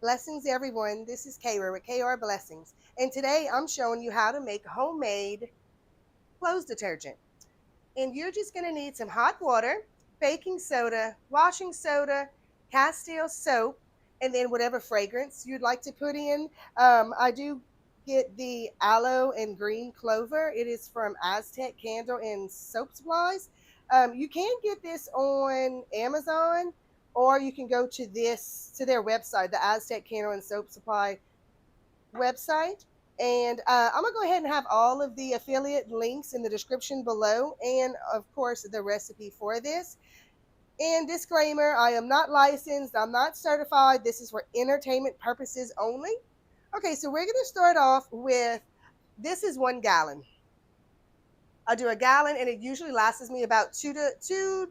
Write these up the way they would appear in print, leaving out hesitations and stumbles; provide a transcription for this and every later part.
Blessings, everyone. This is Kara with KR Blessings. And today I'm showing you how to make homemade clothes detergent. And you're just going to need some hot water, baking soda, washing soda, Castile soap, and then whatever fragrance you'd like to put in. I do get the aloe and green clover. It is from Aztec Candle and Soap Supplies. You can get this on Amazon, or you can go to their website, the Aztec Candle and Soap Supply website. And I'm going to go ahead and have all of the affiliate links in the description below, and of course, the recipe for this. And disclaimer, I am not licensed, I'm not certified. This is for entertainment purposes only. Okay, so we're going to start off with this is 1 gallon. I do a gallon, and it usually lasts me about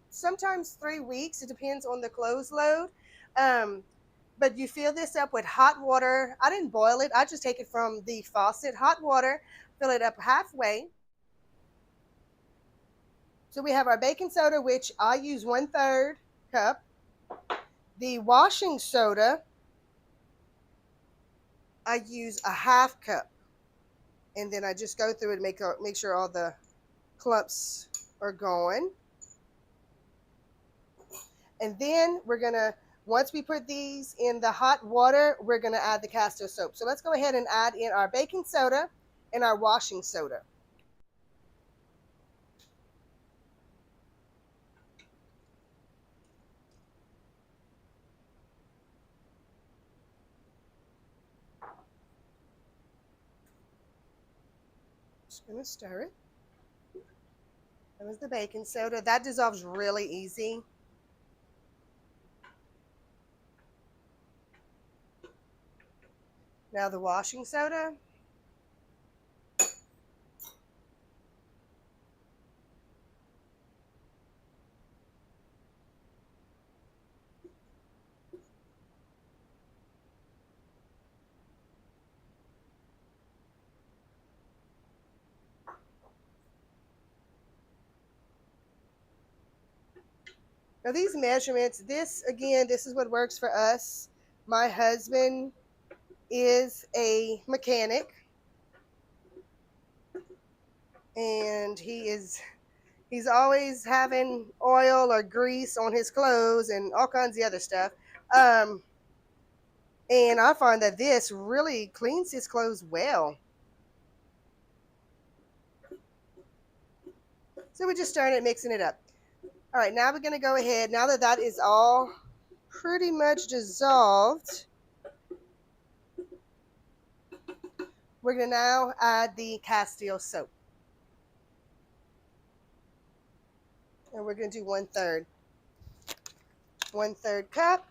sometimes 3 weeks. It depends on the clothes load. But you fill this up with hot water. I didn't boil it. I just take it from the faucet, hot water, fill it up halfway. So we have our baking soda, which I use 1/3 cup. The washing soda, I use a half cup. And then I just go through it and make sure all the clumps are gone. And then once we put these in the hot water, we're gonna add the Castile soap. So let's go ahead and add in our baking soda and our washing soda. Just gonna stir it. That was the baking soda. That dissolves really easy. Now the washing soda. Now these measurements, this is what works for us. My husband is a mechanic, and he's always having oil or grease on his clothes and all kinds of other stuff. Um, and I find that this really cleans his clothes well. So we're just stirring it, mixing it up. All right, now we're going to go ahead. Now that that is all pretty much dissolved, we're going to now add the Castile soap. And we're going to do 1/3. 1/3 cup.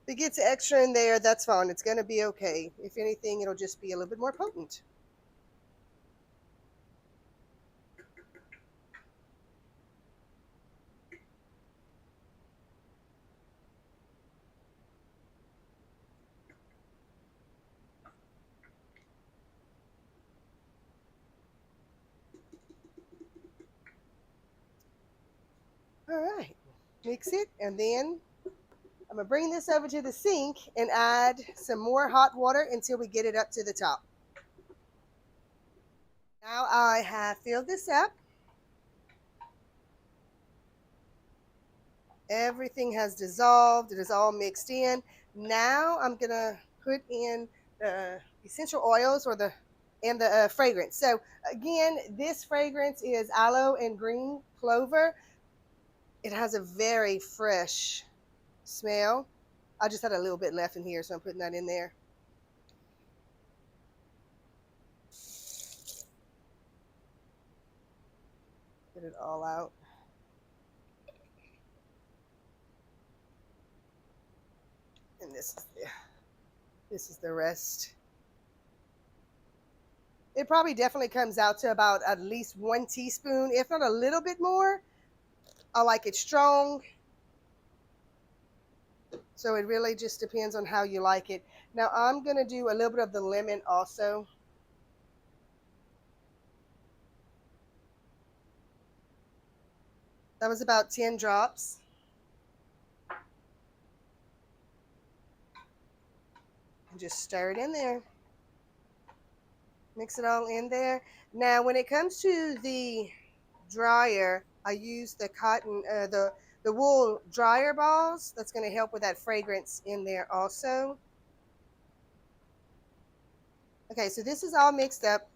If it gets extra in there, that's fine. It's going to be okay. If anything, it'll just be a little bit more potent. All right, mix it, and then I'm going to bring this over to the sink and add some more hot water until we get it up to the top. Now I have filled this up. Everything has dissolved. It is all mixed in. Now I'm going to put in the essential oils and the fragrance. So again, this fragrance is aloe and green clover. It has a very fresh smell. I just had a little bit left in here, so I'm putting that in there. Get it all out. And this is the rest. It probably definitely comes out to about at least 1 teaspoon, if not a little bit more. I like it strong. So it really just depends on how you like it. Now I'm going to do a little bit of the lemon also. That was about 10 drops. And just stir it in there. Mix it all in there. Now, when it comes to the dryer, I use the the wool dryer balls. That's going to help with that fragrance in there also. Okay, so this is all mixed up.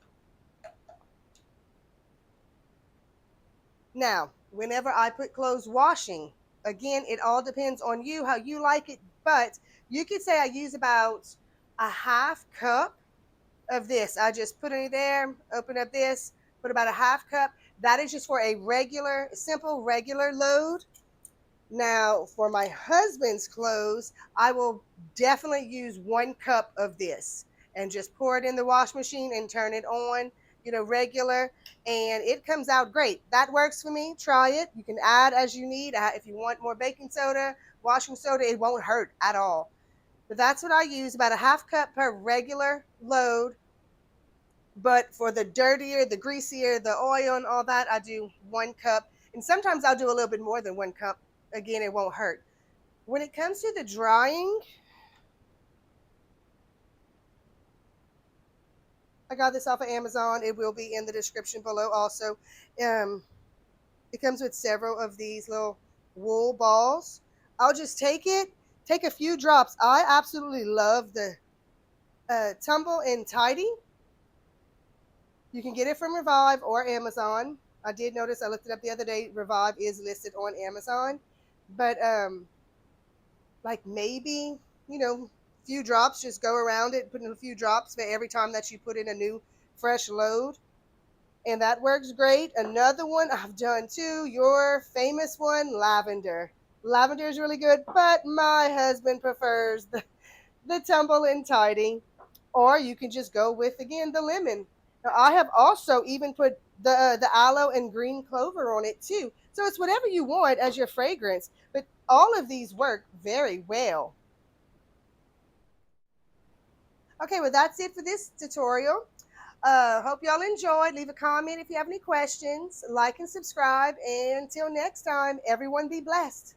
Now, whenever I put clothes washing, again, it all depends on you, how you like it, but you could say I use about a half cup of this. I just put it there, open up this, put about a half cup. That is just for a regular, simple, regular load. Now, for my husband's clothes, I will definitely use 1 cup of this and just pour it in the wash machine and turn it on, regular, and it comes out great. That works for me. Try it. You can add as you need. If you want more baking soda, washing soda, it won't hurt at all. But that's what I use, about a half cup per regular load. But for the dirtier, the greasier, the oil and all that, I do 1 cup. And sometimes I'll do a little bit more than 1 cup. Again, it won't hurt. When it comes to the drying, I got this off of Amazon. It will be in the description below also. It comes with several of these little wool balls. I'll just take a few drops. I absolutely love the Tumble and Tidy. You can get it from Revive or Amazon. I did notice, I looked it up the other day, Revive is listed on Amazon. But like maybe, few drops, just go around it, put in a few drops for every time that you put in a new fresh load. And that works great. Another one I've done too, your famous one, lavender. Lavender is really good, but my husband prefers the Tumble and Tidy. Or you can just go with, again, the lemon. Now, I have also even put the aloe and green clover on it too. So it's whatever you want as your fragrance. But all of these work very well. Okay, well, that's it for this tutorial. Hope y'all enjoyed. Leave a comment if you have any questions. Like and subscribe. And until next time, everyone be blessed.